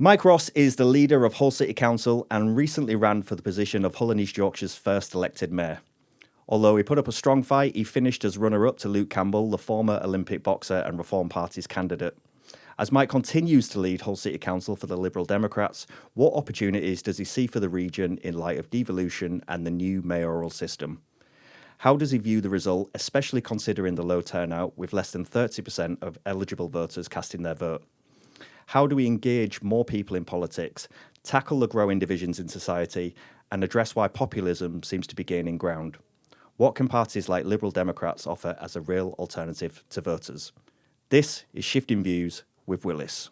Mike Ross is the leader of Hull City Council and recently ran for the position of Hull and East Yorkshire's first elected mayor. Although he put up a strong fight, he finished as runner-up to Luke Campbell, the former Olympic boxer and Reform Party's candidate. As Mike continues to lead Hull City Council for the Liberal Democrats, what opportunities does he see for the region in light of devolution and the new mayoral system? How does he view the result, especially considering the low turnout with less than 30% of eligible voters casting their vote? How do we engage more people in politics, tackle the growing divisions in society, and address why populism seems to be gaining ground? What can parties like Liberal Democrats offer as a real alternative to voters? This is Shifting Views with Willis.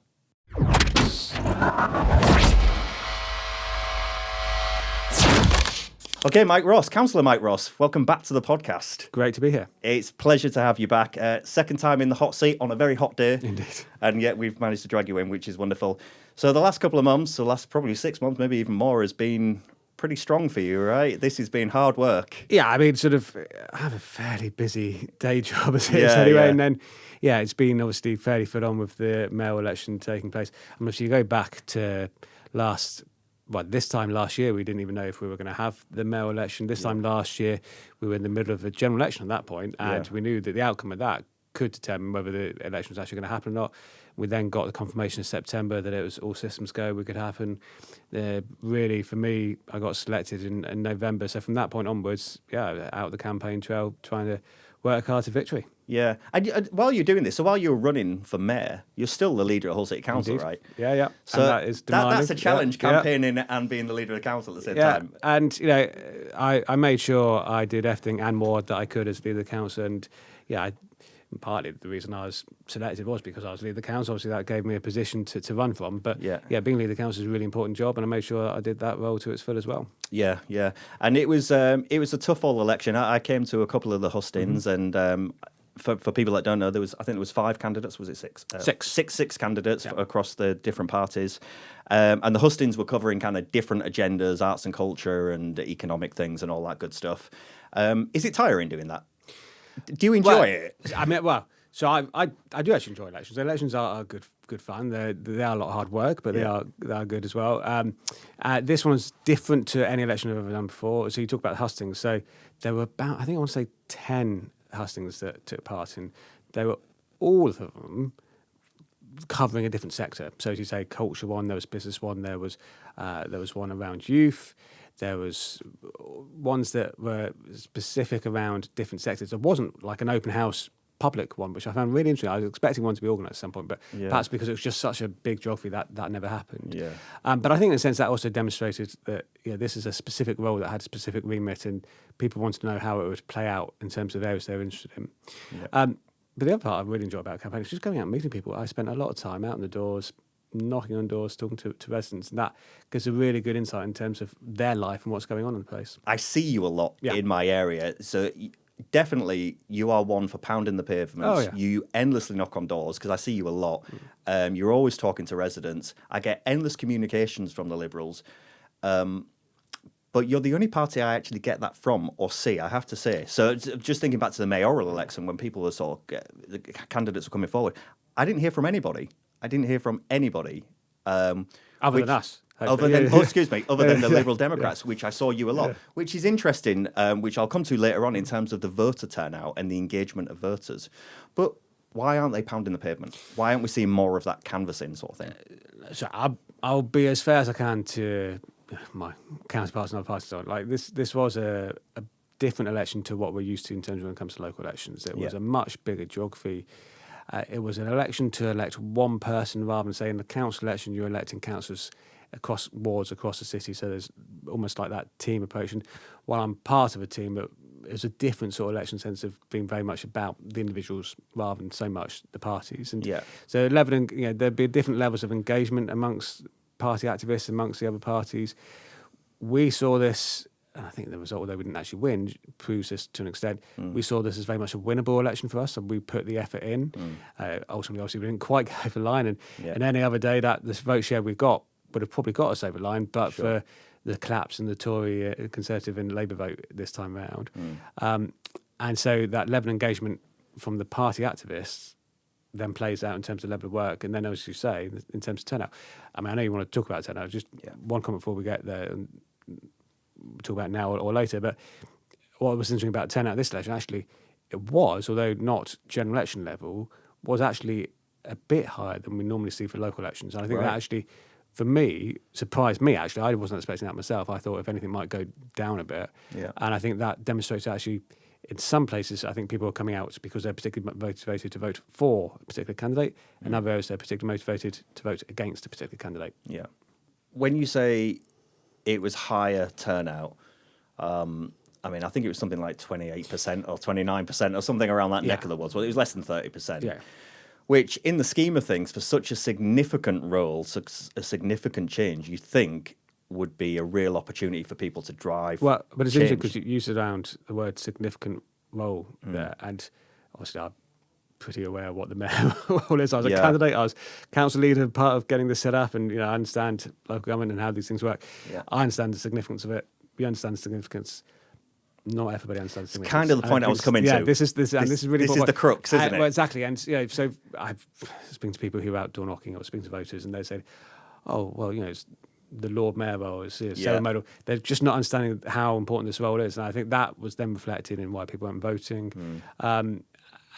Okay, Mike Ross, Councillor Mike Ross, welcome back to the podcast. Great to be here. It's a pleasure to have you back. Second time in the hot seat on a very hot day. Indeed. And yet we've managed to drag you in, which is wonderful. So the last couple of months, the last probably 6 months, maybe even more, has been pretty strong for you, right? This has been hard work. Yeah, I mean, I have a fairly busy day job as it is anyway. Yeah. And then, it's been obviously fairly full on with the mayoral election taking place. I mean, if you go back to this time last year, we didn't even know if we were going to have the mayoral election. This time last year, we were in the middle of a general election at that point, and we knew that the outcome of that could determine whether the election was actually going to happen or not. We then got the confirmation in September that it was all systems go, we could happen. Really, for me, I got selected in November. So from that point onwards, out the campaign trail, trying to work hard to victory. Yeah. And while you're doing this, so while you're running for mayor, you're still the leader of Hull City Council, Indeed. Right? Yeah. So and that is demanding. That's a challenge, campaigning and being the leader of the council at the same time. And, I made sure I did everything and more that I could as leader of the council. And, partly the reason I was selected was because I was leader of the council. Obviously, that gave me a position to run from. But, being leader of the council is a really important job, and I made sure I did that role to its full as well. Yeah. And it was a tough all election. I came to a couple of the hustings, and for people that don't know, I think there was 5 candidates. Was it 6? Six candidates across the different parties, and the hustings were covering kind of different agendas, arts and culture, and economic things, and all that good stuff. Is it tiring doing that? Do you enjoy it? I mean, so I do actually enjoy elections. Elections are good fun. They are a lot of hard work, but they are good as well. This one's different to any election I've ever done before. So you talk about hustings. So there were about, I think I want to say 10 hustings that took part in. They were all of them covering a different sector. So as you say, culture one, there was business one, there was one around youth. There was ones that were specific around different sectors. There wasn't like an open house public one, which I found really interesting. I was expecting one to be organised at some point, but perhaps because it was just such a big geography that never happened. Yeah. But I think in a sense that also demonstrated that this is a specific role that had a specific remit, and people wanted to know how it would play out in terms of areas they were interested in. Yeah. But the other part I really enjoy about campaigning is just going out and meeting people. I spent a lot of time out in the doors, knocking on doors, talking to residents, and that gives a really good insight in terms of their life and what's going on in the place. I see you a lot in my area, so definitely you are one for pounding the pavements. You endlessly knock on doors because I see you a lot. You're always talking to residents. I get endless communications from the Liberals, but you're the only party I actually get that from or see, I have to say. So just thinking back to the mayoral election, when people were the candidates were coming forward, I didn't hear from anybody. Other than us. Other than the Liberal Democrats, which I saw you a lot, which is interesting, which I'll come to later on in terms of the voter turnout and the engagement of voters. But why aren't they pounding the pavement? Why aren't we seeing more of that canvassing sort of thing? So I'll be as fair as I can to my counterparts and other parties. Like this was a different election to what we're used to in terms of when it comes to local elections. It was a much bigger geography. It was an election to elect one person rather than say in the council election you're electing councillors across wards across the city. So there's almost like that team approach. And while I'm part of a team, it was a different sort of election sense of being very much about the individuals rather than so much the parties. And so leveling, there'd be different levels of engagement amongst party activists, amongst the other parties. We saw this. And I think the result, although we didn't actually win, proves this to an extent. We saw this as very much a winnable election for us, and we put the effort in. Ultimately, obviously, we didn't quite go over the line. And any other day, that this vote share we got would have probably got us over the line, but for the collapse in the Tory, Conservative and Labour vote this time round. And so that level of engagement from the party activists then plays out in terms of level of work, and then, as you say, in terms of turnout. I mean, I know you want to talk about turnout. Just one comment before we get there, and talk about it now or later. But what was interesting about turnout this election, actually, it was, although not general election level, was actually a bit higher than we normally see for local elections. And I think that actually, for me, surprised me, actually. I wasn't expecting that myself. I thought, if anything, might go down a bit. Yeah. And I think that demonstrates actually, in some places, I think people are coming out because they're particularly motivated to vote for a particular candidate. In other areas, they're particularly motivated to vote against a particular candidate. Yeah. When you say it was higher turnout, I mean, I think it was something like 28% or 29% or something around that neck of the woods. Well, it was less than 30%. Yeah. Which, in the scheme of things, for such a significant role, a significant change, you think would be a real opportunity for people to drive. Well, but it's change. interesting because you used around the word significant role there, and obviously I'm pretty aware of what the mayor role is. I was a candidate, I was council leader, part of getting this set up, and I understand local government and how these things work. Yeah. I understand the significance of it. We understand the significance. Not everybody understands the significance. Kind of the point I was coming to. Yeah, this is really this is the crux, isn't it? Well, exactly. And so I've spoken to people who are outdoor knocking or speaking to voters, and they say, "Oh, well, it's the Lord Mayor role is ceremonial." They're just not understanding how important this role is, and I think that was then reflected in why people weren't voting. And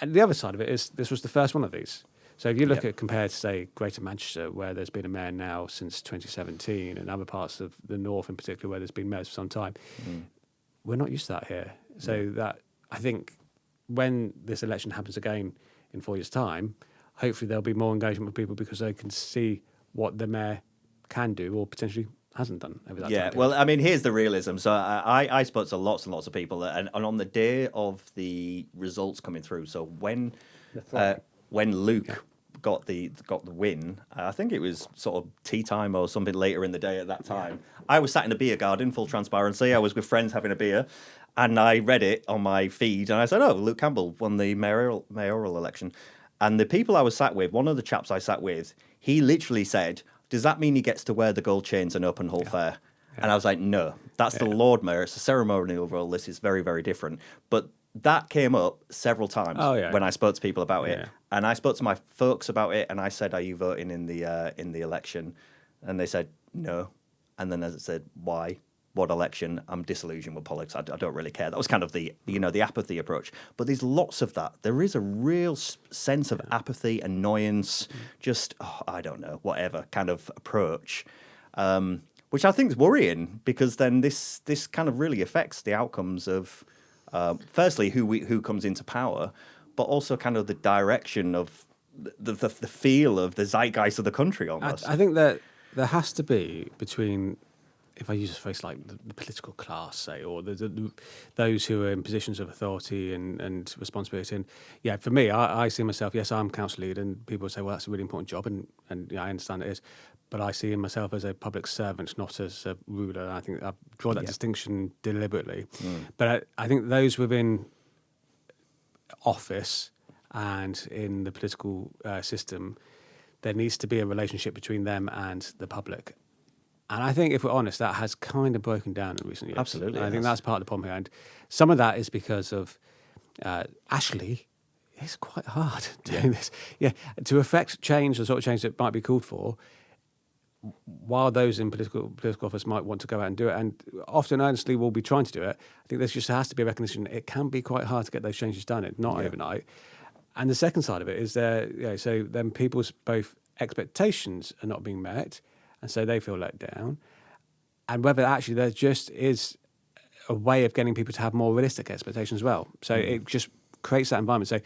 the other side of it is this was the first one of these. So if you look at compared to, say, Greater Manchester, where there's been a mayor now since 2017, and other parts of the north in particular where there's been mayors for some time. We're not used to that here. So that, I think, when this election happens again in 4 years' time, hopefully there'll be more engagement with people because they can see what the mayor can do or potentially hasn't done over that time. Yeah, well, I mean, here's the realism. So I spoke to lots and lots of people, and on the day of the results coming through, so when Luke got the win, I think it was sort of tea time or something later in the day at that time. I was sat in a beer garden, full transparency. I was with friends having a beer, and I read it on my feed, and I said, "Oh, Luke Campbell won the mayoral election." And the people I was sat with, one of the chaps I sat with, he literally said, "Does that mean he gets to wear the gold chains and open Hull Fair?" And I was like, "No, that's the Lord Mayor. It's a ceremonial role. This is very, very different." But that came up several times when I spoke to people about it. And I spoke to my folks about it, and I said, "Are you voting in the election?" And they said, "No." And then as I said, "Why? What election?" "I'm disillusioned with politics. I don't really care." That was kind of the apathy approach. But there's lots of that. There is a real sense of apathy, annoyance, just, I don't know, whatever kind of approach, which I think is worrying, because then this kind of really affects the outcomes of, firstly, who comes into power, but also kind of the direction of the feel of the zeitgeist of the country almost. I think that there has to be between, if I use a phrase like the political class, say, or those who are in positions of authority and responsibility. And for me, I see myself, yes, I'm council leader, and people say, well, that's a really important job, and I understand it is. But I see myself as a public servant, not as a ruler. I think I draw that distinction deliberately. But I think those within office and in the political system, there needs to be a relationship between them and the public. And I think, if we're honest, that has kind of broken down in recent years. Absolutely. And I think that's part of the problem here. And some of that is because of, actually, it's quite hard doing this. Yeah, to affect change, the sort of change that might be called for, while those in political office might want to go out and do it, and often earnestly will be trying to do it, I think there just has to be a recognition it can be quite hard to get those changes done. It's not overnight. And the second side of it is so then people's both expectations are not being met, and so they feel let down. And whether actually there just is a way of getting people to have more realistic expectations as well. So it just creates that environment. So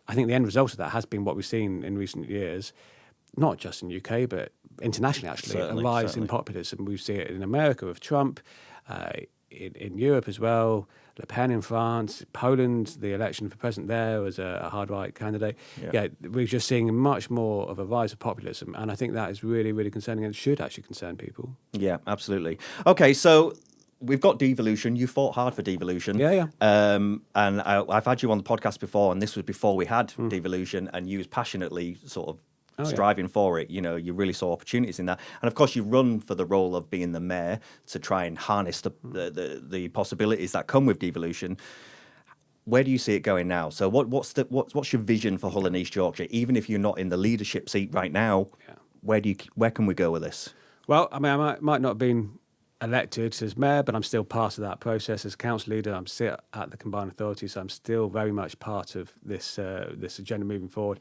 I think the end result of that has been what we've seen in recent years, not just in the UK, but internationally, actually. A rise in populism. We see it in America with Trump, in Europe as well, Le Pen in France, Poland, the election for president there was a hard-right candidate. We're just seeing much more of a rise of populism, and I think that is really, really concerning and should actually concern people. Yeah, absolutely. Okay, so we've got devolution. You fought hard for devolution. And I've had you on the podcast before, and this was before we had devolution, and you was passionately sort of striving for it. You really saw opportunities in that. And of course, you run for the role of being the mayor to try and harness the possibilities that come with devolution. where do you see it going now? So what's your vision for Hull and East Yorkshire? Even if you're not in the leadership seat right now, where can we go with this? Well, I mean, I might not have been elected as mayor, but I'm still part of that process as council leader. I'm still at the combined authority, so I'm still very much part of this agenda moving forward.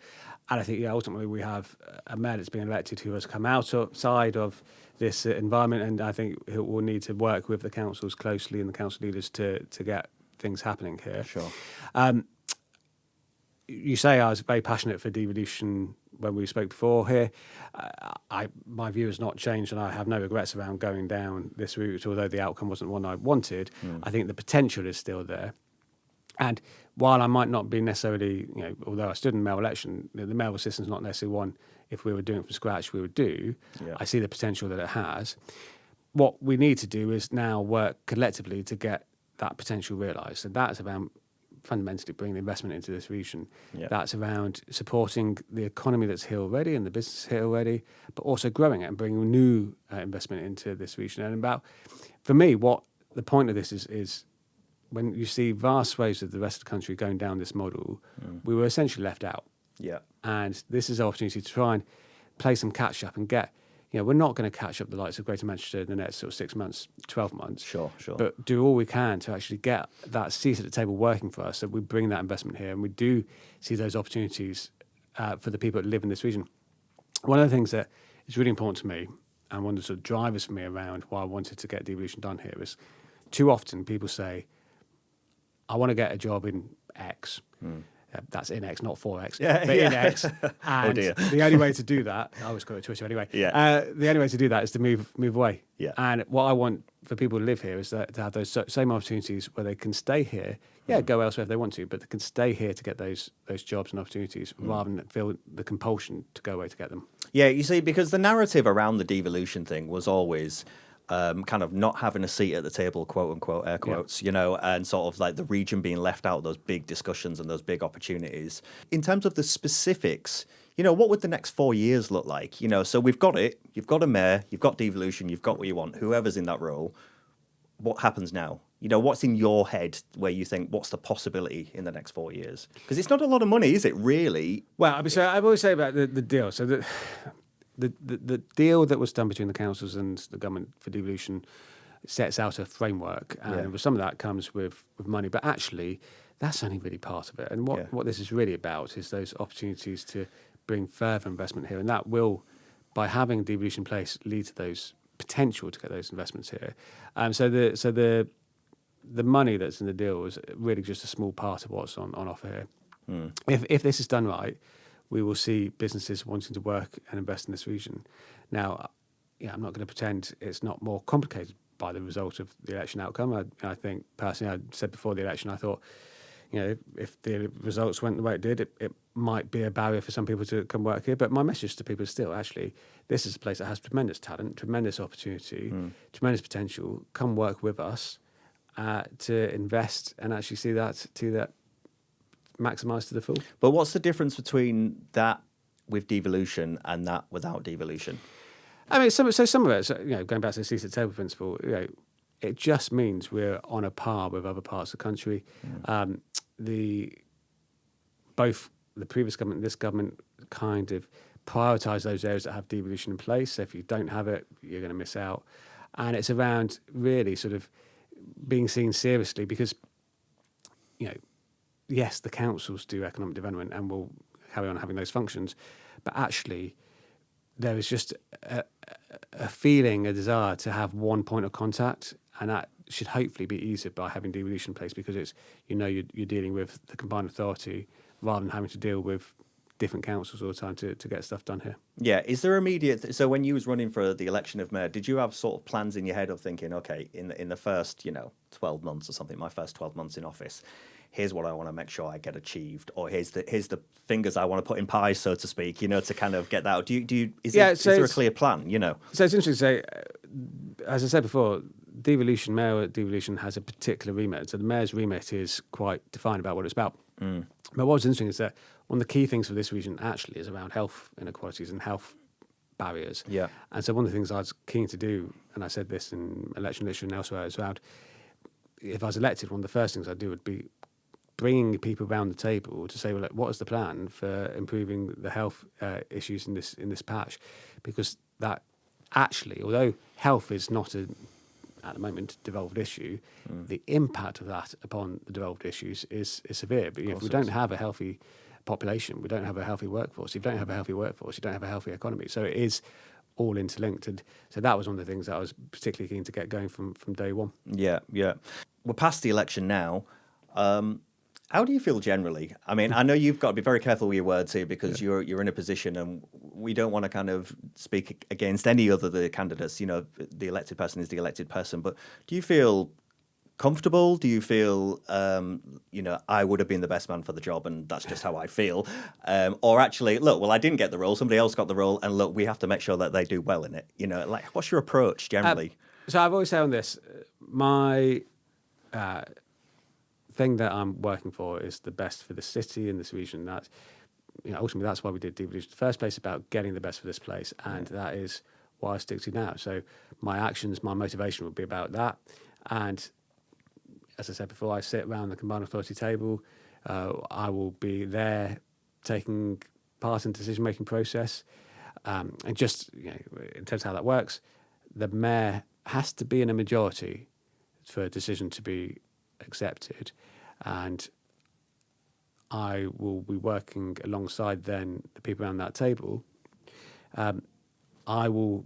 And I think, ultimately we have a mayor that's been elected who has come outside of this environment, and I think he will need to work with the councils closely and the council leaders to get things happening here. Sure. You say I was very passionate for devolution when we spoke before here. My view has not changed, and I have no regrets around going down this route, although the outcome wasn't one I wanted. I think the potential is still there. And while I might not be necessarily, although I stood in the mayoral election, the mayoral system is not necessarily one, if we were doing it from scratch, we would do. Yeah. I see the potential that it has. What we need to do is now work collectively to get that potential realised. And that's about fundamentally bringing investment into this region. Yeah. That's around supporting the economy that's here already and the business here already, but also growing it and bringing new investment into this region. And for me, what the point of this is when you see vast swathes of the rest of the country going down this model, we were essentially left out. Yeah. And this is an opportunity to try and play some catch up and get, we're not going to catch up the likes of Greater Manchester in the next sort of 6 months, 12 months. Sure. But do all we can to actually get that seat at the table working for us, so we bring that investment here and we do see those opportunities for the people that live in this region. One of the things that is really important to me, and one of the sort of drivers for me around why I wanted to get devolution done here, is too often people say, I want to get a job in X. That's in X, not for X, but in X. And the only way to do that, I always go to Twitter anyway. Yeah. The only way to do that is to move away. Yeah. And what I want for people to live here is to have those same opportunities where they can stay here. Go elsewhere if they want to, but they can stay here to get those jobs and opportunities rather than feel the compulsion to go away to get them. Yeah, you see, because the narrative around the devolution thing was always kind of not having a seat at the table, quote unquote, air quotes, and sort of like the region being left out of those big discussions and those big opportunities. In terms of the specifics, what would the next 4 years look like? So we've got it, you've got a mayor, you've got devolution, you've got what you want, whoever's in that role. What happens now? What's in your head where you think, what's the possibility in the next 4 years? Because it's not a lot of money, is it, really? Well, I mean, so I've always said about the deal. So the deal that was done between the councils and the government for devolution sets out a framework, and some of that comes with money, but actually that's only really part of it. And what this is really about is those opportunities to bring further investment here, and that will, by having devolution in place, lead to those potential to get those investments here. So the money that's in the deal is really just a small part of what's on offer here. If this is done right, we will see businesses wanting to work and invest in this region. Now, I'm not going to pretend it's not more complicated by the result of the election outcome. I think, personally, I said before the election, I thought, if the results went the way it did, it might be a barrier for some people to come work here. But my message to people is still, actually, this is a place that has tremendous talent, tremendous opportunity, tremendous potential. Come work with us to invest and actually see that maximised to the full. But what's the difference between that with devolution and that without devolution? I mean, some of it, going back to the seat at the table principle, it just means we're on a par with other parts of the country. Both the previous government and this government kind of prioritise those areas that have devolution in place. So if you don't have it, you're going to miss out. And it's around really sort of being seen seriously because, yes, the councils do economic development and will carry on having those functions, but actually there is just a feeling, a desire to have one point of contact, and that should hopefully be easier by having devolution in place because it's, you're dealing with the combined authority rather than having to deal with different councils all the time to get stuff done here. Yeah, is there immediate... So when you was running for the election of mayor, did you have sort of plans in your head of thinking, okay, in the first, 12 months or something, my first 12 months in office, here's what I want to make sure I get achieved, or here's the fingers I want to put in pies, so to speak, to kind of get that out. Is there a clear plan, So it's interesting to say, as I said before, mayoral devolution has a particular remit. So the mayor's remit is quite defined about what it's about. But what's interesting is that one of the key things for this region actually is around health inequalities and health barriers. Yeah. And so one of the things I was keen to do, and I said this in election literature and elsewhere, is around, if I was elected, one of the first things I'd do would be bringing people around the table to say, well, look, what is the plan for improving the health issues in this patch? Because that actually, although health is not at the moment devolved issue, the impact of that upon the devolved issues is severe. But if we don't have a healthy population, we don't have a healthy workforce. If you don't have a healthy workforce, you don't have a healthy economy. So it is all interlinked. And so that was one of the things that I was particularly keen to get going from day one. Yeah. We're past the election now. How do you feel generally? I mean, I know you've got to be very careful with your words here because you're in a position, and we don't want to kind of speak against any other the candidates. You know, the elected person is the elected person. But do you feel comfortable? Do you feel, I would have been the best man for the job, and that's just how I feel? Or actually, look, well, I didn't get the role. Somebody else got the role, and look, we have to make sure that they do well in it. You know, like, what's your approach generally? So I've always said on this, my thing that I'm working for is the best for the city and this region. That, ultimately, that's why we did Devolution in the first place, about getting the best for this place, and that is what I stick to now. So my actions, my motivation would be about that. And as I said before, I sit around the combined authority table. I will be there taking part in the decision-making process. And just in terms of how that works, the mayor has to be in a majority for a decision to be accepted. And I will be working alongside then the people around that table. I will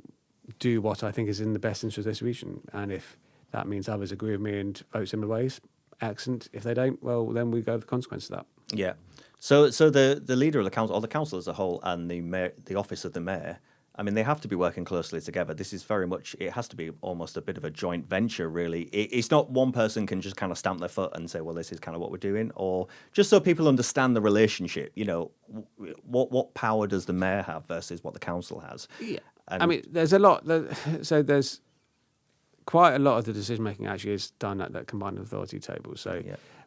do what I think is in the best interest of this region. And if that means others agree with me and vote similar ways, excellent. If they don't, well, then we go with the consequence of that. Yeah. So the leader of the council, or the council as a whole, and the mayor, the office of the mayor, I mean, they have to be working closely together. This is very much, it has to be almost a bit of a joint venture, really. It's not one person can just kind of stamp their foot and say, well, this is kind of what we're doing, or just so people understand the relationship, what power does the mayor have versus what the council has? Yeah. I mean, there's a lot, so there's quite a lot of the decision-making actually is done at that combined authority table. So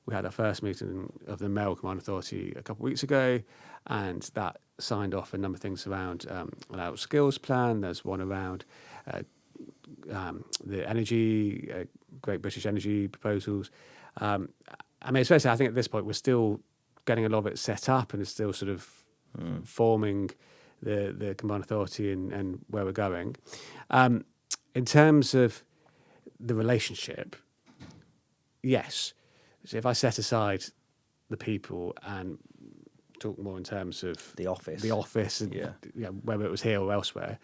we had our first meeting of the Mayoral Combined Authority a couple of weeks ago, and that signed off a number of things around our skills plan. There's one around the energy, Great British Energy proposals. I mean, especially I think at this point we're still getting a lot of it set up and it's still sort of forming the combined authority and where we're going. In terms of the relationship, yes. So if I set aside the people and talk more in terms of the office and whether it was here or elsewhere,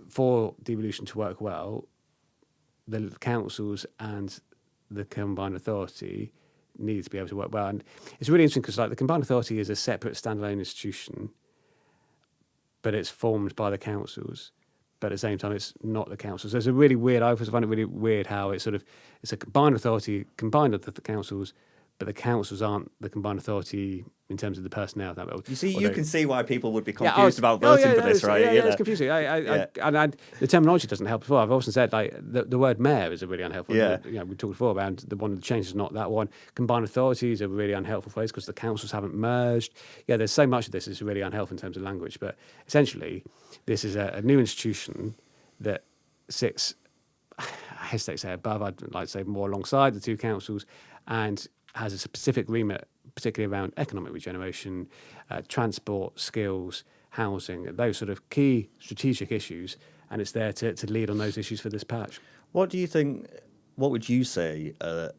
for devolution to work well, the councils and the combined authority need to be able to work well. And it's really interesting because the combined authority is a separate standalone institution, but it's formed by the councils. But at the same time, it's not the councils. There's a really weird, I always find it really weird how it's a combined authority combined with the councils, but the councils aren't the combined authority in terms of the personnel. You see, you can see why people would be confused about voting for this, right? Yeah, it's confusing. And the terminology doesn't help before. I've often said the word mayor is a really unhelpful. Yeah. We talked before about one of the changes, not that one. Combined authority is a really unhelpful phrase because the councils haven't merged. Yeah, there's so much of this is really unhelpful in terms of language. But essentially, this is a new institution that sits, I hesitate to say above, I'd like to say more alongside the two councils, and has a specific remit, particularly around economic regeneration, transport, skills, housing, those sort of key strategic issues, and it's there to lead on those issues for this patch. What would you say are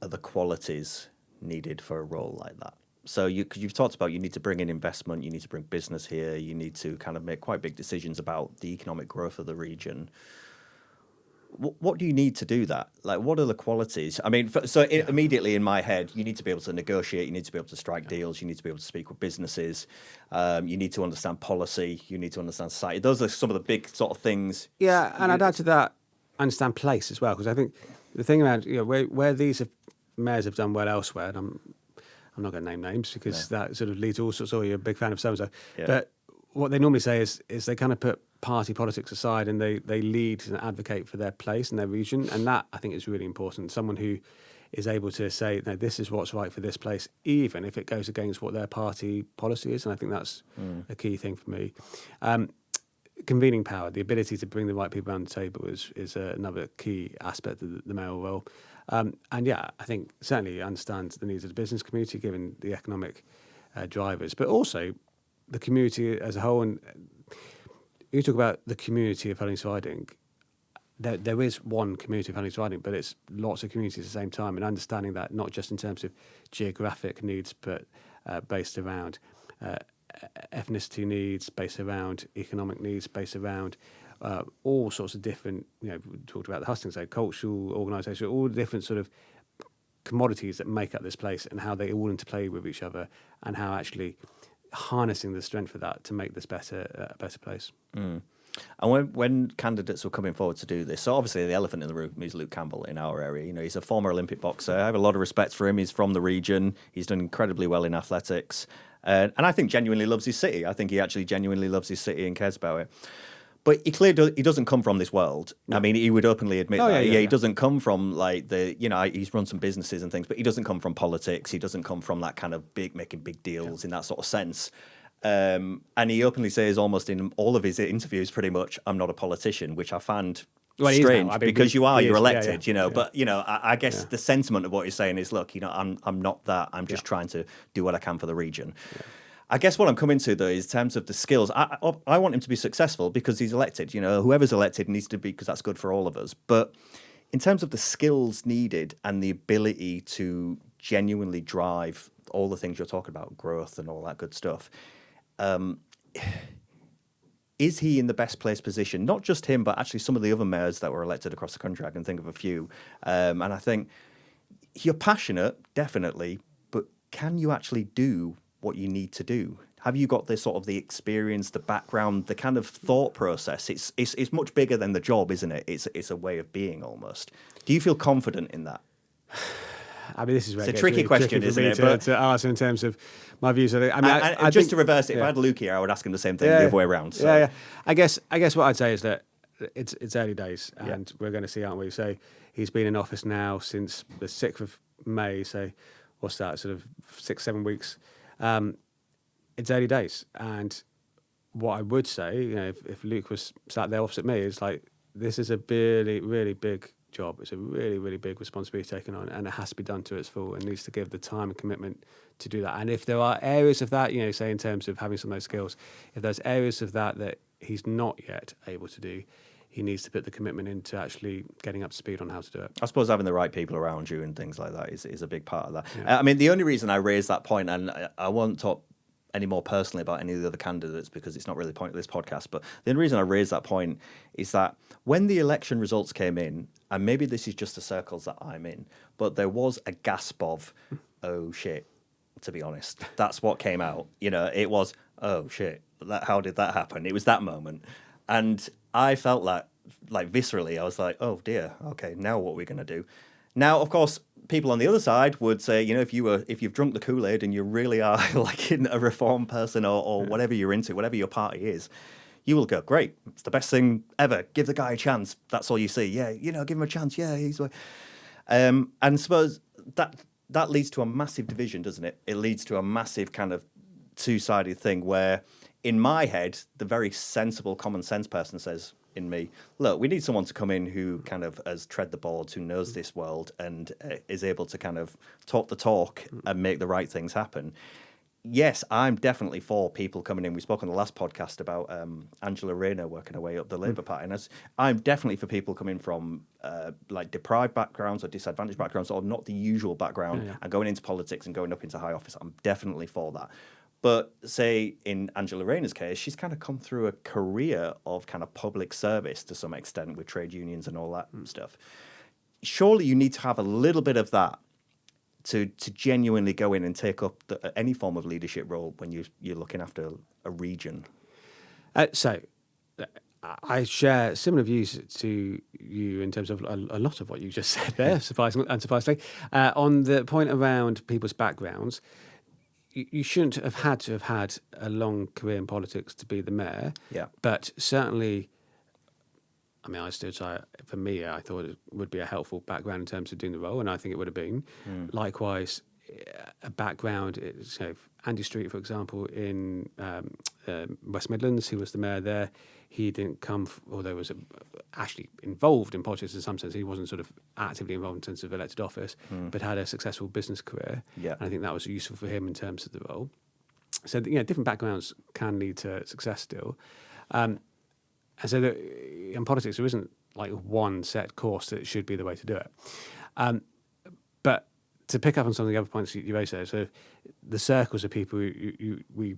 the qualities needed for a role like that? So you've talked about you need to bring in investment, you need to bring business here, you need to kind of make quite big decisions about the economic growth of the region. What do you need to do that? Like, what are the qualities? I mean, immediately in my head, you need to be able to negotiate, you need to be able to strike deals, you need to be able to speak with businesses, you need to understand policy, you need to understand society. Those are some of the big sort of things. Yeah, and I'd add to that, understand place as well, because I think the thing around where these mayors have done well elsewhere, and I'm not going to name names because that sort of leads to all sorts. Oh, you're a big fan of so-and-so. Yeah. But what they normally say is they kind of put party politics aside and they lead and advocate for their place and their region. And that, I think, is really important. Someone who is able to say, no, this is what's right for this place, even if it goes against what their party policy is. And I think that's a key thing for me. convening power, the ability to bring the right people around the table is another key aspect of the mayoral role. And yeah, I think certainly understands the needs of the business community, given the economic drivers, but also the community as a whole. And you talk about the community of Hull and East Riding. There is one community of Hull and East Riding, but it's lots of communities at the same time, and understanding that not just in terms of geographic needs, but based around ethnicity needs, based around economic needs, based around all sorts of different, we talked about the hustings, so cultural organisation, all the different sort of commodities that make up this place and how they all interplay with each other, and how actually harnessing the strength of that to make this a better place. Mm. And when candidates were coming forward to do this, so obviously the elephant in the room is Luke Campbell in our area. He's a former Olympic boxer. I have a lot of respect for him. He's from the region. He's done incredibly well in athletics. And I think genuinely loves his city. I think he actually genuinely loves his city and cares about it. But he clearly he doesn't come from this world. No. I mean, he would openly admit that. He doesn't come from like he's run some businesses and things, but he doesn't come from politics. He doesn't come from that kind of making big deals in that sort of sense. And he openly says almost in all of his interviews, pretty much, I'm not a politician, which I find strange because you're elected, But I guess the sentiment of what he's saying is, look, I'm not that. I'm just trying to do what I can for the region. Yeah. I guess what I'm coming to though is in terms of the skills. I want him to be successful because he's elected. Whoever's elected needs to be, because that's good for all of us. But in terms of the skills needed and the ability to genuinely drive all the things you're talking about, growth and all that good stuff. Is he in the best placed position? Not just him, but actually some of the other mayors that were elected across the country. I can think of a few. And I think you're passionate, definitely, but can you actually do what you need to do? Have you got this sort of the experience, the background, the kind of thought process? It's much bigger than the job, isn't it? It's a way of being almost. Do you feel confident in that? I mean, this is it's a tricky question, isn't it? To answer in terms of my views on it. I just to reverse it, if I had Luke here, I would ask him the same thing the other way around. So. Yeah. I guess what I'd say is that it's early days, and we're going to see, aren't we? So he's been in office now since the 6th of May. So what's that? Sort of 6-7 weeks. It's early days, and what I would say, if Luke was sat there opposite me, is like, this is a really, really big job. It's a really, really big responsibility taken on, and it has to be done to its full, and needs to give the time and commitment to do that. And if there are areas of that, say in terms of having some of those skills, if there's areas of that he's not yet able to do, he needs to put the commitment into actually getting up to speed on how to do it. I suppose having the right people around you and things like that is a big part of that. Yeah. I mean, the only reason I raised that point, and I won't talk any more personally about any of the other candidates because it's not really the point of this podcast, but the only reason I raised that point is that when the election results came in, and maybe this is just the circles that I'm in, but there was a gasp of, oh shit, to be honest. That's what came out. It was, oh shit, how did that happen? It was that moment. And I felt like viscerally, I was like, oh dear, okay, now what are we going to do? Now, of course, people on the other side would say, if you've drunk the Kool-Aid and you really are like a reform person or whatever you're into, whatever your party is, you will go, great, it's the best thing ever. Give the guy a chance. That's all you see. Yeah, give him a chance. Yeah, he's like, and suppose that leads to a massive division, doesn't it? It leads to a massive kind of two-sided thing where, in my head, the very sensible, common sense person says in me, look, we need someone to come in who kind of has tread the boards, who knows this world and is able to kind of talk the talk and make the right things happen. Yes, I'm definitely for people coming in. We spoke on the last podcast about Angela Rayner working her way up the Labour Party. And I'm definitely for people coming from like deprived backgrounds or disadvantaged backgrounds or not the usual background and going into politics and going up into high office. I'm definitely for that. But say in Angela Rayner's case, she's kind of come through a career of kind of public service to some extent with trade unions and all that stuff. Surely you need to have a little bit of that to genuinely go in and take up any form of leadership role when you're looking after a region. So I share similar views to you in terms of a lot of what you just said there, unsurprisingly. On the point around people's backgrounds, you shouldn't have had a long career in politics to be the mayor. Yeah. But certainly, I mean, for me, I thought it would be a helpful background in terms of doing the role, and I think it would have been. Likewise, a background, Andy Street, for example, in West Midlands. He was the mayor there. He didn't come, although was actually involved in politics in some sense. He wasn't sort of actively involved in terms of elected office, but had a successful business career. Yeah. And I think that was useful for him in terms of the role. So, different backgrounds can lead to success still. And so in politics, there isn't like one set course that should be the way to do it. But to pick up on some of the other points you raised there, so the circles of people we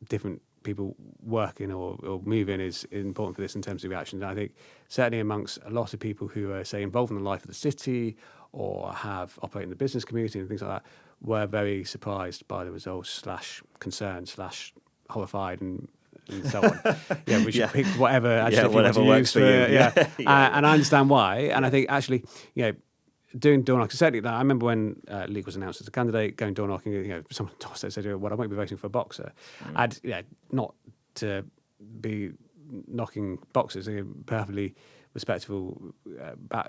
different people work in or move in is important for this in terms of reactions. And I think certainly amongst a lot of people who are, say, involved in the life of the city or have operate in the business community and things like that, were very surprised by the results / concerned / horrified and so on. We should pick whatever adjective whatever you want to works use for you. And I understand why. And I think actually, doing door knocking, certainly, I remember when Luke was announced as a candidate, going door knocking, someone said, well, I won't be voting for a boxer. I'd, not to be knocking boxers, perfectly respectable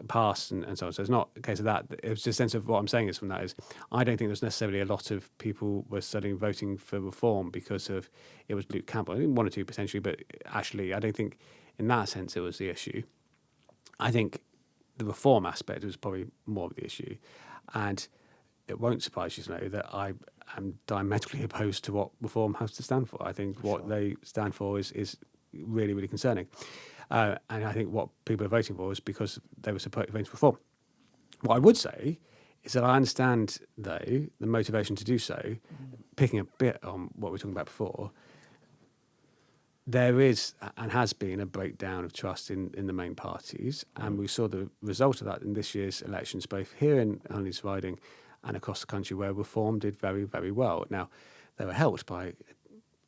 past and so on. So it's not a case of that. It was just a sense of what I'm saying is from that is I don't think there's necessarily a lot of people were suddenly voting for reform because of it was Luke Campbell. I think one or two potentially, but actually I don't think in that sense it was the issue. I think the reform aspect was probably more of the issue. And it won't surprise you to know that I am diametrically opposed to what reform has to stand for. I think what they stand for is really, really concerning. And I think what people are voting for is because they were supporting reform. What I would say is that I understand, though, the motivation to do so, picking a bit on what we were talking about before, there is and has been a breakdown of trust in the main parties, and we saw the result of that in this year's elections, both here in Hull and East Riding and across the country, where Reform did very, very well. Now, they were helped by a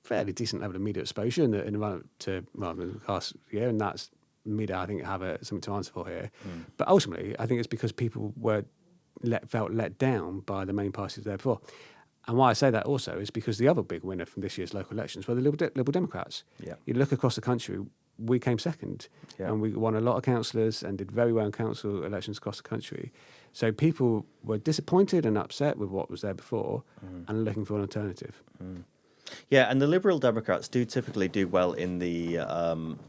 fairly decent level of media exposure in the run-up to the past year, and that's media, I think, have something to answer for here. But ultimately, I think it's because people were felt let down by the main parties there before. And why I say that also is because the other big winner from this year's local elections were the Liberal Democrats. Yeah. You look across the country, we came second. Yeah. And we won a lot of councillors and did very well in council elections across the country. So people were disappointed and upset with what was there before and looking for an alternative. Yeah, and the Liberal Democrats do typically do well in the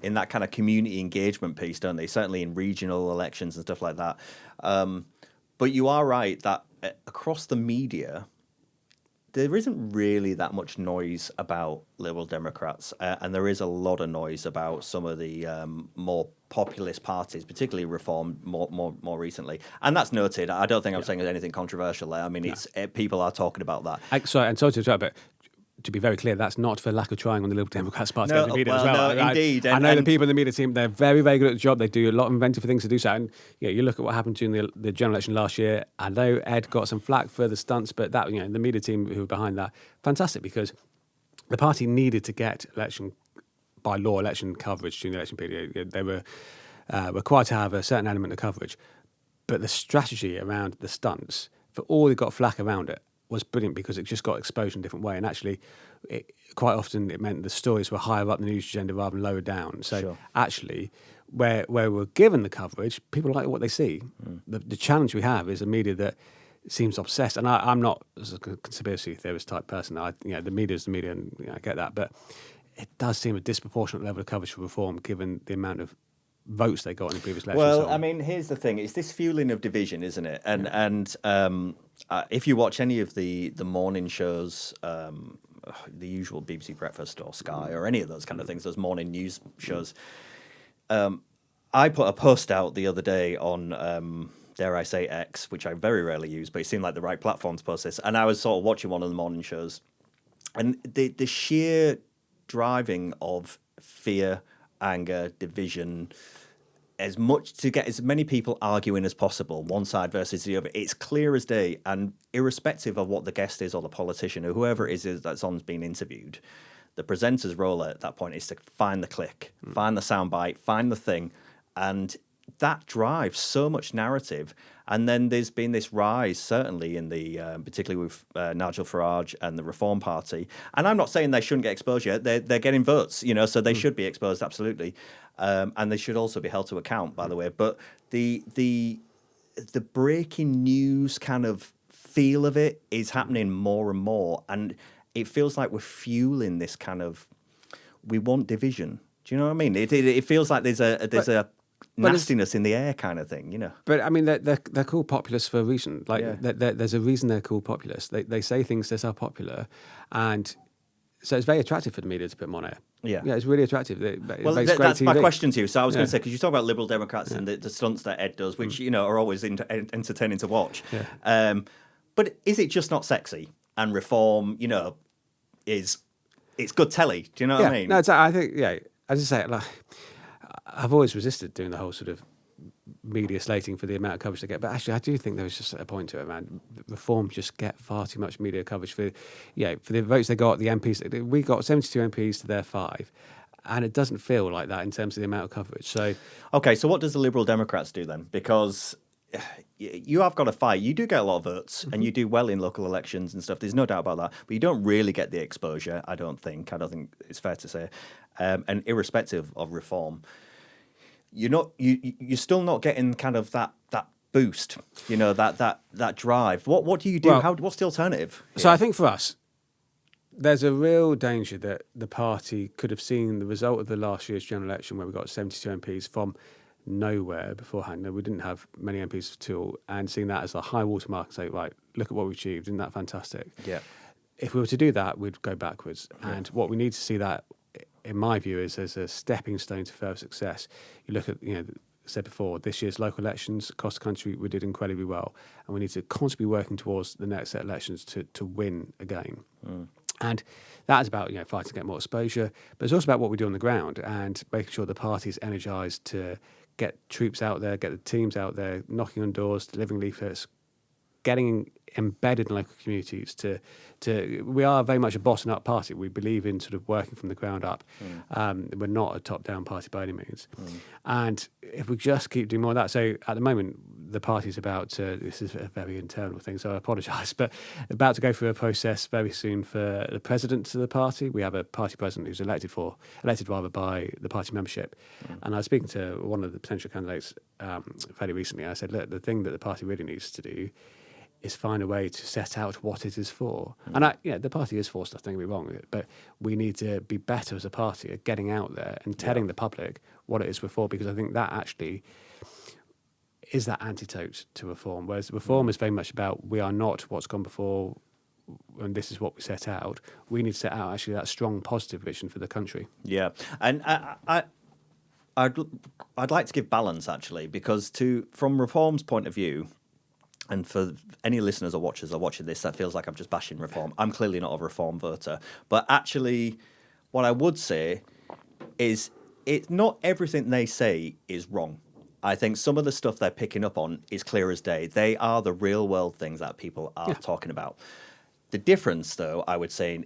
in that kind of community engagement piece, don't they? Certainly in regional elections and stuff like that. But you are right that across the media, there isn't really that much noise about Liberal Democrats, and there is a lot of noise about some of the more populist parties, particularly Reform, more recently. And that's noted. I don't think I'm saying anything controversial there. I mean, it's people are talking about that. Sorry to interrupt, but to be very clear, that's not for lack of trying on the Liberal Democrats part to get the media as well. No, indeed. I know the people in the media team, they're very, very good at the job. They do a lot of inventive things to do so. And you look at what happened during the general election last year. I know Ed got some flack for the stunts, but that the media team who were behind that, fantastic, because the party needed to get election coverage during the election period. They were required to have a certain element of coverage. But the strategy around the stunts, for all they got flack around it, was brilliant because it just got exposed in a different way. And actually, quite often it meant the stories were higher up the news agenda rather than lower down. So actually, where we're given the coverage, people like what they see. The challenge we have is a media that seems obsessed. And I'm not a conspiracy theorist type person. The media is the media, and I get that. But it does seem a disproportionate level of coverage for Reform, given the amount of votes they got in the previous election. Well, I mean, here's the thing: it's this fueling of division, isn't it? And if you watch any of the morning shows, the usual BBC Breakfast or Sky or any of those kind of things, those morning news shows, I put a post out the other day on, dare I say, X, which I very rarely use, but it seemed like the right platform to post this. And I was sort of watching one of the morning shows, and the sheer driving of fear, anger, division, as much to get as many people arguing as possible, one side versus the other. It's clear as day, and irrespective of what the guest is or the politician or whoever it is that's on being interviewed, the presenter's role at that point is to find the click, find the soundbite, find the thing, and that drives so much narrative. And then there's been this rise, certainly in the, particularly with Nigel Farage and the Reform Party. And I'm not saying they shouldn't get exposure. They're getting votes, so they should be exposed, absolutely. And they should also be held to account, by the way. But the breaking news kind of feel of it is happening more and more. And it feels like we're fueling this kind of we want division. Do you know what I mean? It feels like there's a nastiness in the air kind of thing, you know. But I mean, they're called populists for a reason. Like, there's a reason they're called populists. They say things that are popular, and so it's very attractive for the media to put them on air. Yeah, it's really attractive. That's my question to you. So I was going to say, because you talk about Liberal Democrats and the stunts that Ed does, which are always entertaining to watch. Yeah. But is it just not sexy? And Reform, it's good telly. Do you know what I mean? No, I think as I say, like, I've always resisted doing the whole sort of media slating for the amount of coverage they get, but actually I do think there was just a point to it, man. Reform just get far too much media coverage for the votes they got, the MPs. We got 72 MPs to their 5, and it doesn't feel like that in terms of the amount of coverage. So what does the Liberal Democrats do then? Because you have got a fight. You do get a lot of votes, and you do well in local elections and stuff. There's no doubt about that. But you don't really get the exposure, I don't think it's fair to say. And irrespective of Reform, you're still not getting kind of that boost, that drive. What do you do? What's the alternative? So I think for us, there's a real danger that the party could have seen the result of the last year's general election, where we got 72 MPs from nowhere beforehand. We didn't have many MPs at all, and seeing that as a high watermark and say, right, look at what we achieved, isn't that fantastic? Yeah. If we were to do that, we'd go backwards. Yeah. And what we need to see that, in my view, is as a stepping stone to further success. You look at, said before, this year's local elections across the country, we did incredibly well, and we need to constantly be working towards the next set of elections to win again. And that is about fighting to get more exposure, but it's also about what we do on the ground and making sure the party is energised to get troops out there, get the teams out there, knocking on doors, delivering leaflets, getting embedded in local communities. We are very much a bottom-up party. We believe in sort of working from the ground up. We're not a top-down party by any means. And if we just keep doing more of that, so at the moment the party's about to, this is a very internal thing, so I apologise, but about to go through a process very soon for the president of the party. We have a party president who's elected by the party membership. And I was speaking to one of the potential candidates fairly recently. I said, look, the thing that the party really needs to do is find a way to set out what it is for. And the party is for stuff, don't get me wrong, but we need to be better as a party at getting out there and telling the public what it is we're for, because I think that actually is that antidote to Reform. Whereas Reform is very much about, we are not what's gone before and this is what we set out. We need to set out actually that strong positive vision for the country. Yeah. And I'd like to give balance, actually, because from Reform's point of view, and for any listeners or watchers are watching this, that feels like I'm just bashing Reform. I'm clearly not a Reform voter. But actually, what I would say is not everything they say is wrong. I think some of the stuff they're picking up on is clear as day. They are the real world things that people are talking about. The difference, though, I would say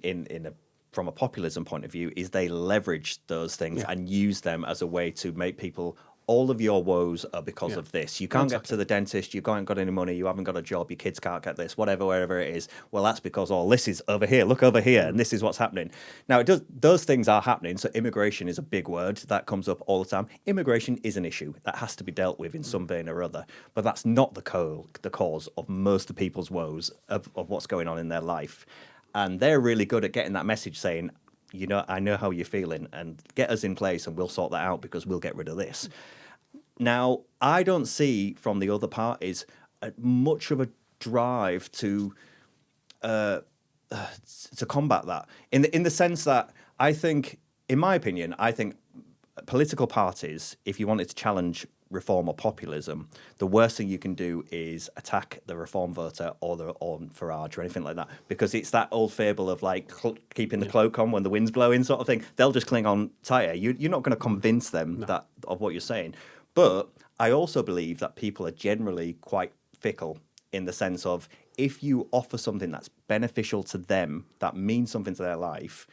from a populism point of view, is they leverage those things and use them as a way to make people, all of your woes are because of this. You can't get to the dentist, you haven't got any money, you haven't got a job, your kids can't get this, wherever it is. Well, that's because all this is over here, look over here, and this is what's happening. Now, those things are happening, so immigration is a big word that comes up all the time. Immigration is an issue that has to be dealt with in some vein or other, but that's not the cause of most of people's woes of what's going on in their life. And they're really good at getting that message saying, I know how you're feeling, and get us in place and we'll sort that out because we'll get rid of this. Now, I don't see from the other parties much of a drive to combat that. In the sense that I think, in my opinion, political parties, if you wanted to challenge Reform or populism, the worst thing you can do is attack the Reform voter or Farage or anything like that, because it's that old fable of like keeping the cloak on when the wind's blowing sort of thing. They'll just cling on tighter. You're not going to convince them of what you're saying. But I also believe that people are generally quite fickle in the sense of, if you offer something that's beneficial to them, that means something to their life,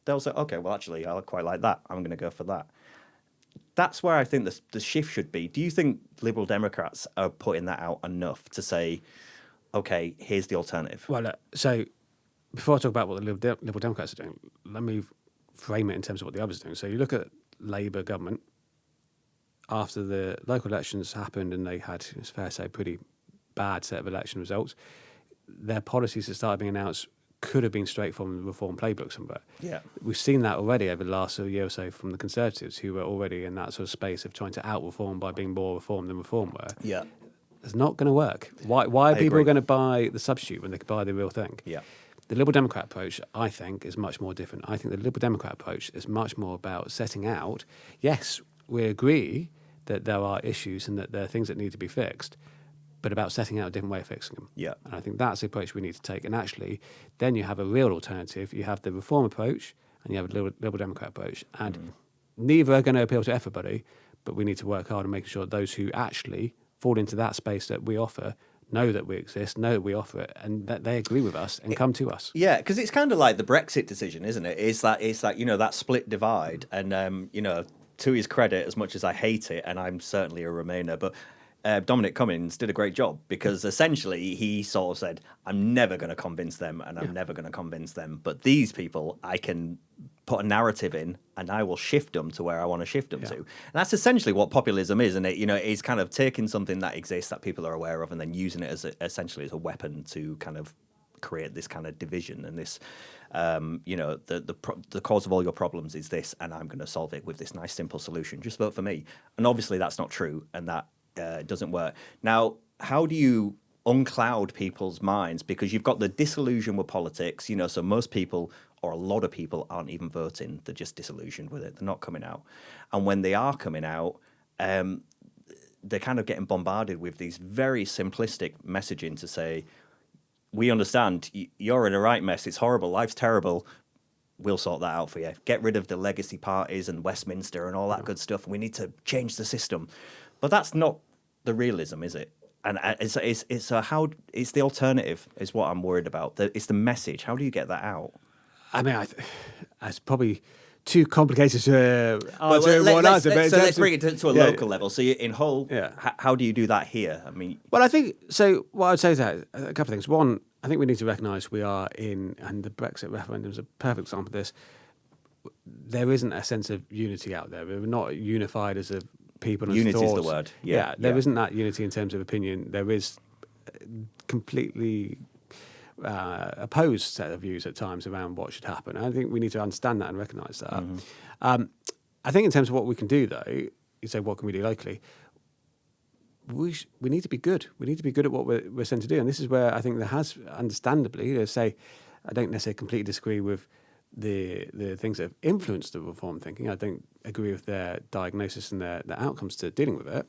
they'll say, okay, well, actually, I quite like that. I'm going to go for that. That's where I think the shift should be. Do you think Liberal Democrats are putting that out enough to say, okay, here's the alternative? Well, so before I talk about what the Liberal Democrats are doing, let me frame it in terms of what the others are doing. So you look at Labour government, after the local elections happened and they had, it's fair to say, pretty bad set of election results, their policies that started being announced could have been straight from the Reform playbook somewhere. Yeah. We've seen that already over the last sort of year or so from the Conservatives, who were already in that sort of space of trying to out-reform by being more reform than Reform were. Yeah. It's not going to work. Why are people agree. going to buy the substitute when they could buy the real thing? Yeah. The Liberal Democrat approach, I think, is much more different. I think the Liberal Democrat approach is much more about setting out, yes, we agree that there are issues and that there are things that need to be fixed, but about setting out a different way of fixing them. Yeah. And I think that's the approach we need to take. And actually, then you have a real alternative. You have the Reform approach and you have a Liberal Democrat approach. And neither are going to appeal to everybody, but we need to work hard on making sure those who actually fall into that space that we offer know that we exist, know that we offer it, and that they agree with us and come to us. Yeah, because it's kind of like the Brexit decision, isn't it? It's like that split divide, and to his credit, as much as I hate it, and I'm certainly a Remainer, but Dominic Cummings did a great job, because essentially he sort of said, I'm never going to convince them, and I'm never going to convince them, but these people I can put a narrative in and I will shift them to where I want to shift them to. And that's essentially what populism is, and it's kind of taking something that exists that people are aware of and then using it as essentially as a weapon to kind of create this kind of division and this the cause of all your problems is this, and I'm going to solve it with this nice simple solution. Just vote for me. And obviously that's not true, and that doesn't work. Now, how do you uncloud people's minds? Because you've got the disillusion with politics, so most people, or a lot of people, aren't even voting. They're just disillusioned with it. They're not coming out. And when they are coming out, they're kind of getting bombarded with these very simplistic messaging to say, we understand, you're in a right mess, it's horrible, life's terrible, we'll sort that out for you. Get rid of the legacy parties and Westminster and all that good stuff. We need to change the system. But that's not the realism, is it? And it's the alternative is what I'm worried about. It's the message. How do you get that out? I mean, it's probably too complicated to answer one answer. So let's bring it to a local level. So you're in Hull, how do you do that here? I mean, well, I think so. What I would say is that a couple of things. One, I think we need to recognise we are in, and the Brexit referendum is a perfect example of this. There isn't a sense of unity out there. We're not unified as a people. And unity thoughts. is the word. There isn't that unity in terms of opinion. There is completely opposed set of views at times around what should happen. And I think we need to understand that and recognise that. Mm-hmm. I think in terms of what we can do, though, you say what can we do locally? We need to be good. We need to be good at what we're sent to do. And this is where I think there has, understandably, I don't necessarily completely disagree with the things that have influenced the reform thinking. I don't agree with their diagnosis and their outcomes to dealing with it.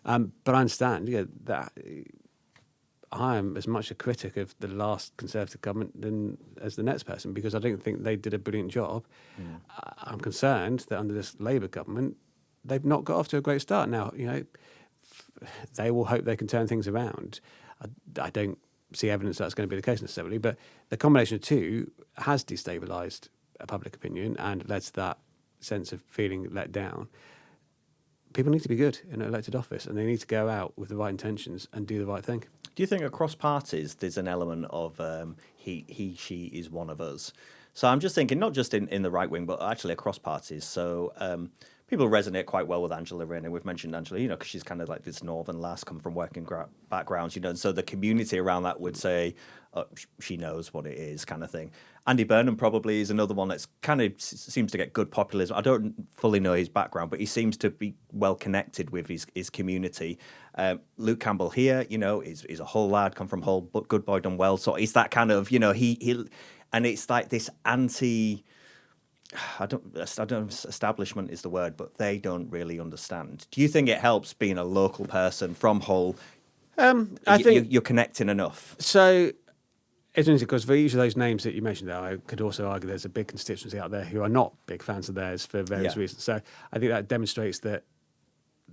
But I understand that I am as much a critic of the last Conservative government as the next person, because I don't think they did a brilliant job. I'm concerned that under this Labour government, they've not got off to a great start. Now, they will hope they can turn things around. I don't see evidence that's going to be the case necessarily, but the combination of two has destabilised public opinion and led to that sense of feeling let down. People need to be good in an elected office, and they need to go out with the right intentions and do the right thing. Do you think across parties there's an element of he, she is one of us? So I'm just thinking, not just in the right wing, but actually across parties. So people resonate quite well with Angela Rayner. We've mentioned Angela, because she's kind of like this northern lass, come from working backgrounds, and so the community around that would say she knows what it is, kind of thing. Andy Burnham probably is another one that's kind of seems to get good populism. I don't fully know his background, but he seems to be well connected with his community. Luke Campbell here, is a Hull lad, come from Hull, but good boy done well. So it's that kind of, he and it's like this establishment is the word, but they don't really understand. Do you think it helps being a local person from Hull? I think you're connecting enough. So it's interesting because for each of those names that you mentioned there, I could also argue there's a big constituency out there who are not big fans of theirs for various reasons. So I think that demonstrates that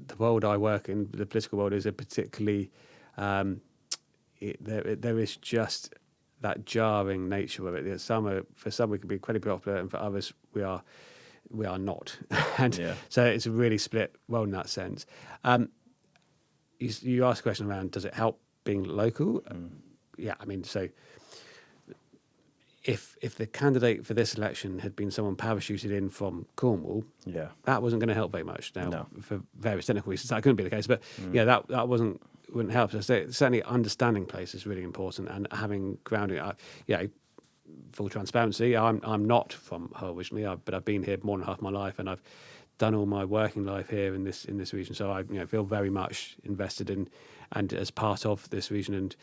the world I work in, the political world, is a particularly there is just that jarring nature of it. For some we can be incredibly popular, and for others we are not. And so it's a really split world in that sense. You asked a question around, does it help being local? Yeah, I mean, so if the candidate for this election had been someone parachuted in from Cornwall, that wasn't going to help very much. Now, for various technical reasons, that couldn't be the case. But that wouldn't help. So certainly understanding place is really important, and having grounding. full transparency, I'm not from Hull originally, but I've been here more than half my life, and I've done all my working life here in this region. So I feel very much invested in and as part of this region. And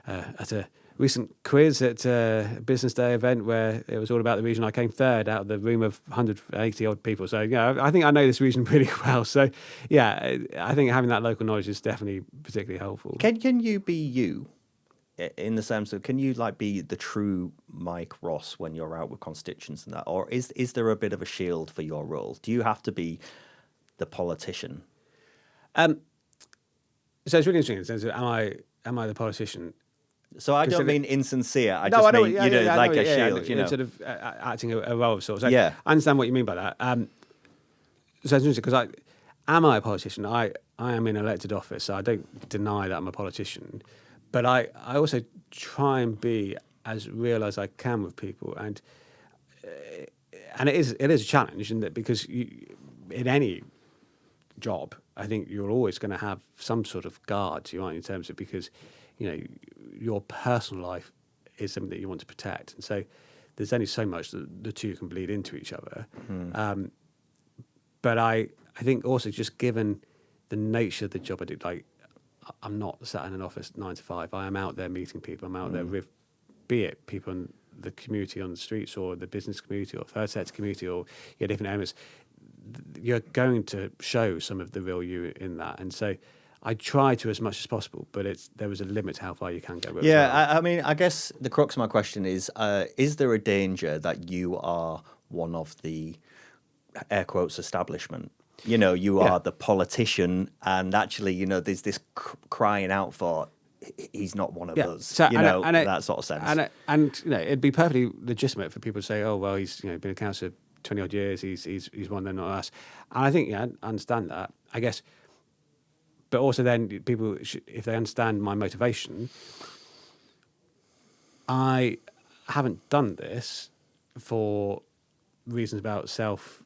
at a recent quiz at a business day event where it was all about the region, I came third out of the room of 180 odd people. So I think I know this region pretty well. So yeah, I think having that local knowledge is definitely particularly helpful. Can you be you? In the sense of, can you like be the true Mike Ross when you're out with constituents and that, or is there a bit of a shield for your role? Do you have to be the politician? So it's really interesting in the sense of, am I the politician? So I don't mean insincere. I No, just I know, mean like a shield. sort of acting a role of sorts. So Yeah. I understand what you mean by that. So it's interesting because am I a politician? I am in elected office, so I don't deny that I'm a politician. But I also try and be as real as I can with people, and it is a challenge in that, because in any job, I think you're always going to have some sort of guard, right, in terms of, because your personal life is something that you want to protect, and so there's only so much that the two can bleed into each other. But I think also, just given the nature of the job I do, like, I'm not sat in an office 9 to 5. I am out there meeting people. I'm out there with, be it people in the community on the streets, or the business community, or third sector community, or different areas. You're going to show some of the real you in that, and so I try to as much as possible. But there is a limit to how far you can go. Yeah, I mean, I guess the crux of my question is there a danger that you are one of the air quotes establishment? You are the politician, and actually, there's this crying out for, he's not one of us, so, that sort of sense. And it'd be perfectly legitimate for people to say, oh, well, he's been a councillor 20 odd years, he's one, they're not us. And I think, I understand that, I guess. But also then people, if they understand my motivation, I haven't done this for reasons about self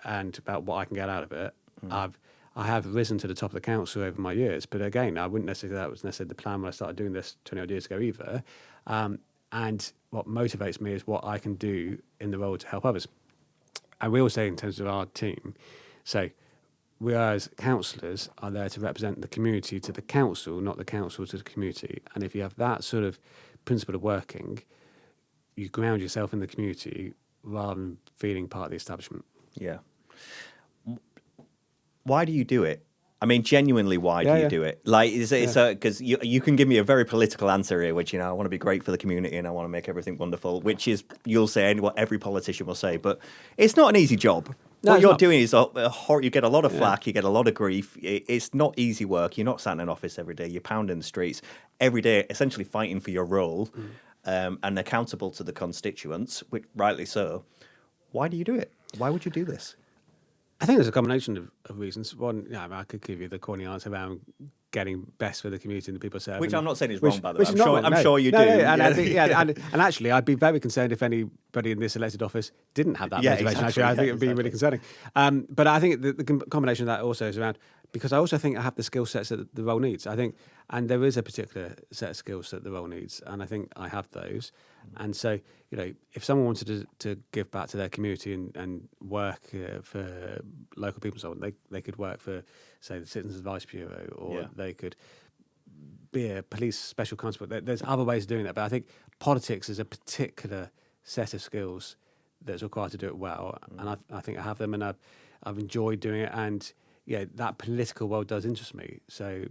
and about what I can get out of it. I have risen to the top of the council over my years, but again, I wouldn't necessarily say that was necessarily the plan when I started doing this 20 odd years ago either. And what motivates me is what I can do in the role to help others. And we all say, in terms of our team, so we as councillors are there to represent the community to the council, not the council to the community. And if you have that sort of principle of working, you ground yourself in the community rather than feeling part of the establishment. Yeah. Why do you do it? I mean, genuinely, why do you do it? Like, because you can give me a very political answer here, which, I want to be great for the community and I want to make everything wonderful, which is, you'll say what every politician will say, but it's not an easy job. No, what you're not. Doing is you get a lot of flack, you get a lot of grief. It's not easy work. You're not sat in an office every day. You're pounding the streets every day, essentially fighting for your role, and accountable to the constituents, which rightly so. Why do you do it? Why would you do this? I think there's a combination of reasons. One, I could give you the corny answer around getting best for the community and the people serving. Which I'm not saying is wrong, by the way. I'm sure you do. And I think, and actually, I'd be very concerned if anybody in this elected office didn't have that motivation. Exactly, actually, I think it would be really concerning. But I think the combination of that also is around, because I also think I have the skill sets that the role needs. I think, and there is a particular set of skills that the role needs, and I think I have those. And so, if someone wanted to give back to their community and work for local people and so on, they could work for, say, the Citizens Advice Bureau, or they could be a police special constable. There's other ways of doing that, but I think politics is a particular set of skills that's required to do it well, and I think I have them, and I've enjoyed doing it, and that political world does interest me. So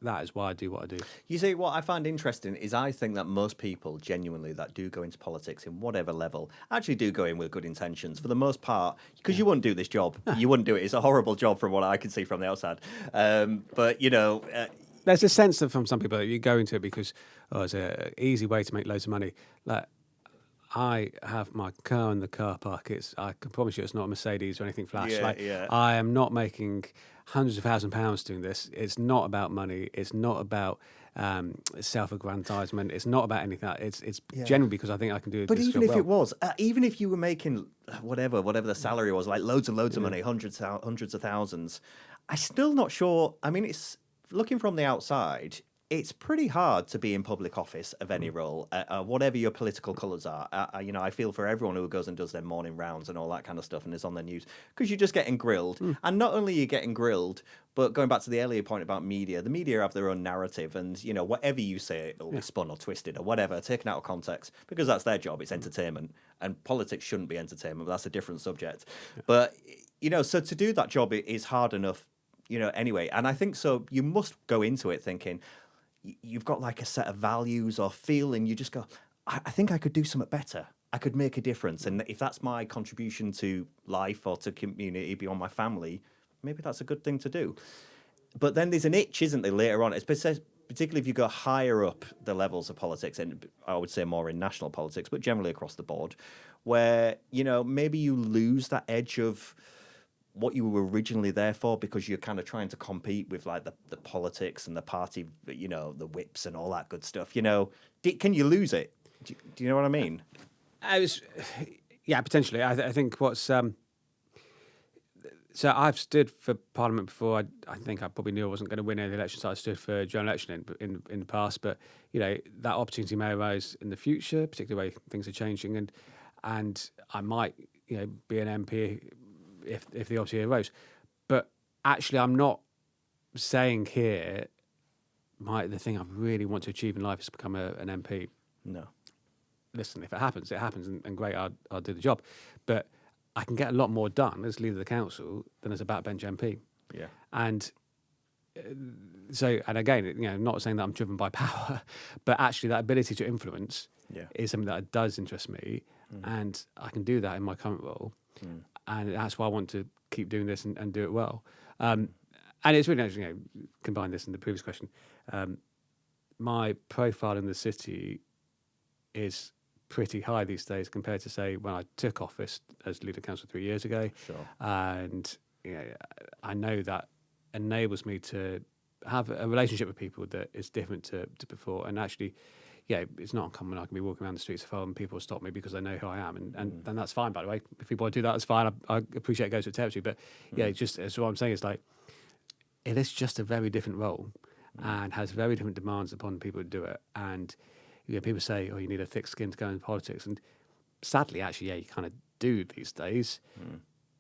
that is why I do what I do. You see, what I find interesting is I think that most people genuinely that do go into politics in whatever level actually do go in with good intentions for the most part, because you wouldn't do this job. You wouldn't do it. It's a horrible job from what I can see from the outside. But, there's a sense that from some people that you go into it because it's an easy way to make loads of money. Like, I have my car in the car park. I can promise you it's not a Mercedes or anything flash. I am not making hundreds of £1,000s doing this. It's not about money. It's not about self-aggrandizement. It's not about anything. It's generally because I think I can do it. But even if it was, even if you were making whatever the salary was, like loads and loads of money, hundreds of thousands, I'm still not sure. I mean, it's looking from the outside. it's pretty hard to be in public office of any role, whatever your political colours are. I feel for everyone who goes and does their morning rounds and all that kind of stuff and is on the news, because you're just getting grilled. And not only are you getting grilled, but going back to the earlier point about media, the media have their own narrative, and whatever you say, it'll be spun or twisted or whatever, taken out of context, because that's their job. It's entertainment, and politics shouldn't be entertainment. But that's a different subject. Yeah. But so to do that job is hard enough, anyway. And I think so. You must go into it thinking, you've got like a set of values or feeling, you just go, I think I could do something better. I could make a difference. And if that's my contribution to life or to community beyond my family, maybe that's a good thing to do. But then there's an itch, isn't there, later on? It's particularly if you go higher up the levels of politics, and I would say more in national politics, but generally across the board, where, maybe you lose that edge of what you were originally there for, because you're kind of trying to compete with like the politics and the party, the whips and all that good stuff. Can you lose it? Do you know what I mean? Potentially. I think what's so I've stood for Parliament before. I think I probably knew I wasn't going to win any elections, so I stood for a general election in the past. But that opportunity may arise in the future, particularly the way things are changing, and I might be an MP if the opportunity arose. But actually, I'm not saying here the thing I really want to achieve in life is to become an MP. No. Listen, if it happens, and great, I'll do the job. But I can get a lot more done as leader of the council than as a backbench MP. Yeah. And so, and again, not saying that I'm driven by power, but actually that ability to influence is something that does interest me, and I can do that in my current role. And that's why I want to keep doing this and do it well. And it's really interesting, combine this in the previous question. My profile in the city is pretty high these days compared to, say, when I took office as leader of council 3 years ago. Sure. And I know that enables me to have a relationship with people that is different to before. And actually, it's not uncommon. I can be walking around the streets of Hull and people stop me because they know who I am, and that's fine, by the way. If people want to do that, that's fine. I appreciate it goes with territory, but so what I'm saying is like, it is just a very different role and has very different demands upon people who do it. And people say, oh, you need a thick skin to go into politics, and sadly, actually, you kind of do these days.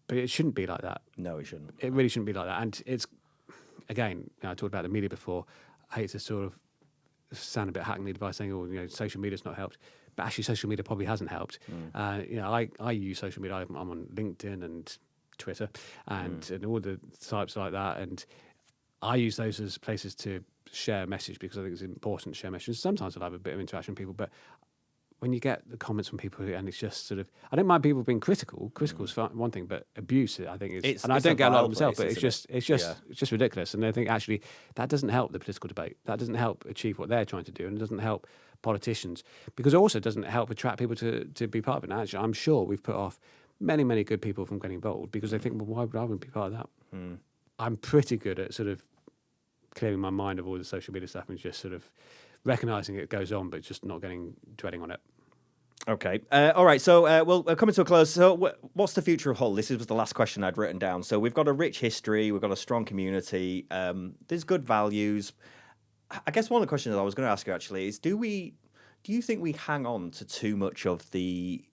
But it shouldn't be like that. No, it shouldn't. It really shouldn't be like that. And it's, again, I talked about the media before. I hate to sort of sound a bit hackneyed by saying, social media's not helped. But actually, social media probably hasn't helped. I use social media. I'm on LinkedIn and Twitter and all the types like that. And I use those as places to share a message, because I think it's important to share messages. Sometimes I'll have a bit of interaction with people, but when you get the comments from people and it's just sort of, I don't mind people being critical. Critical is one thing, but abuse, I think, is, and I don't get a lot of myself, but it's just ridiculous. And I think actually that doesn't help the political debate. That doesn't help achieve what they're trying to do, and it doesn't help politicians, because it also doesn't help attract people to be part of it. And actually, I'm sure we've put off many, many good people from getting involved because they think, well, why would I want to be part of that? I'm pretty good at sort of clearing my mind of all the social media stuff and just sort of recognising it goes on, but just not dwelling on it. Okay. All right. So we're coming to a close. So what's the future of Hull? This was the last question I'd written down. So we've got a rich history. We've got a strong community. There's good values. I guess one of the questions I was going to ask you actually is, do you think we hang on to too much of the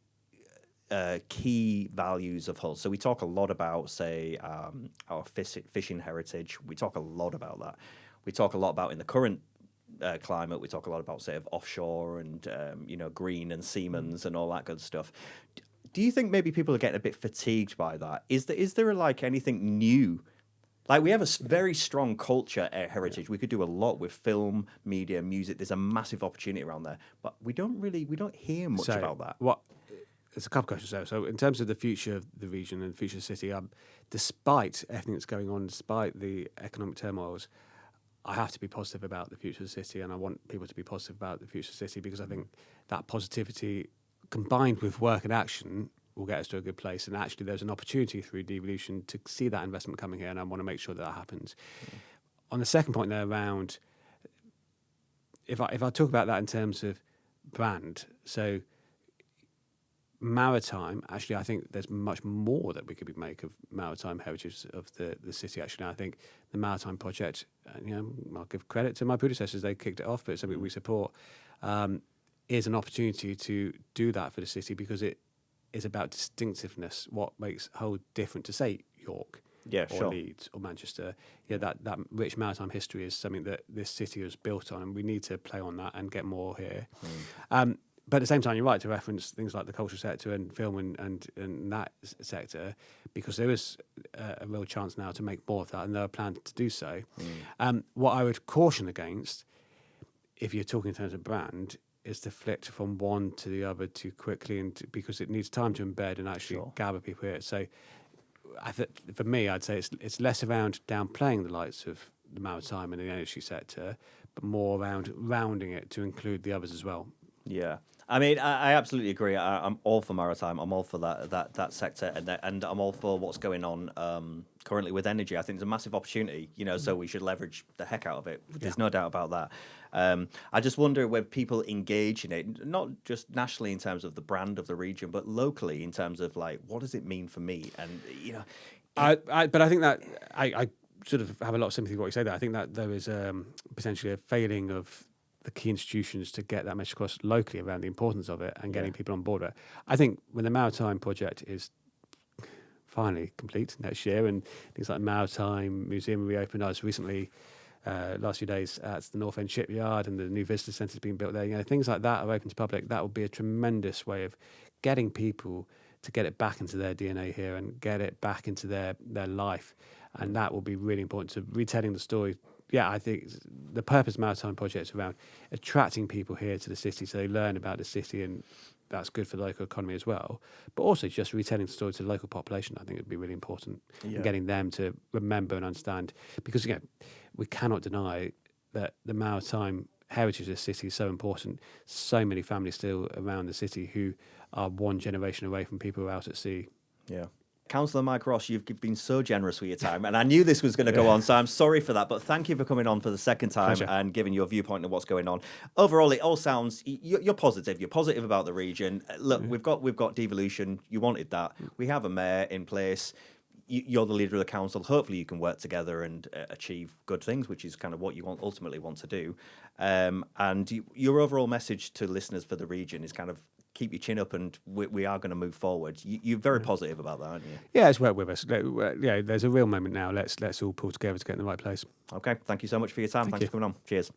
key values of Hull? So we talk a lot about, say, our fishing heritage. We talk a lot about that. We talk a lot about, in the current climate, we talk a lot about, say, of offshore and green and Siemens and all that good stuff. Do you think maybe people are getting a bit fatigued by that? Is there like anything new? Like, we have a very strong culture heritage. We could do a lot with film, media, music. There's a massive opportunity around there, but we don't hear much about that. There's a couple of questions there. So in terms of the future of the region and the future of the city, despite everything that's going on, despite the economic turmoils, I have to be positive about the future of the city, and I want people to be positive about the future of the city, because I think that positivity combined with work and action will get us to a good place. And actually, there's an opportunity through devolution to see that investment coming here, and I want to make sure that happens. On the second point there around, if I talk about that in terms of brand, so maritime, actually, I think there's much more that we could make of maritime heritage of the city. Actually, I think the maritime project, I'll give credit to my predecessors, they kicked it off, but it's something we support, is an opportunity to do that for the city, because it is about distinctiveness, what makes Hull different to, say, York. Or Leeds or Manchester. That rich maritime history is something that this city was built on, and we need to play on that and get more here. But at the same time, you're right to reference things like the cultural sector and film and that sector, because there is a real chance now to make more of that, and there are plans to do so. What I would caution against, if you're talking in terms of brand, is to flick from one to the other too quickly, because it needs time to embed and actually gather people here. So for me, I'd say it's less around downplaying the lights of the maritime and the energy sector, but more around rounding it to include the others as well. Yeah. I mean, I absolutely agree. I'm all for maritime. I'm all for that sector, and I'm all for what's going on currently with energy. I think there's a massive opportunity, so we should leverage the heck out of it. There's no doubt about that. I just wonder where people engage in it, not just nationally in terms of the brand of the region, but locally in terms of like, what does it mean for me? And but I think that I sort of have a lot of sympathy with what you say there. I think that there is potentially a failing of the key institutions to get that message across locally around the importance of it and getting people on board with it. I think when the maritime project is finally complete next year, and things like the Maritime Museum reopened, I was recently last few days at the North End Shipyard, and the new visitor centre is being built there. Things like that are open to public. That would be a tremendous way of getting people to get it back into their DNA here and get it back into their life, and that will be really important to retelling the story. I think the purpose of Maritime Project is around attracting people here to the city so they learn about the city, and that's good for the local economy as well. But also just retelling the story to the local population, I think would be really important, and getting them to remember and understand. Because, we cannot deny that the maritime heritage of the city is so important. So many families still around the city who are one generation away from people who are out at sea. Yeah. Councillor Mike Ross, you've been so generous with your time, and I knew this was going to go on, so I'm sorry for that, but thank you for coming on for the second time. Pleasure. And giving your viewpoint on what's going on. Overall, it all sounds, you're positive. You're positive about the region. Look, we've got devolution. You wanted that. We have a mayor in place. You're the leader of the council. Hopefully you can work together and achieve good things, which is kind of what you ultimately want to do. And your overall message to listeners for the region is kind of, keep your chin up, and we are going to move forward. You're very positive about that, aren't you? Yeah, it's work with us. There's a real moment now. Let's all pull together to get in the right place. Okay, thank you so much for your time. Thanks for coming on. Cheers.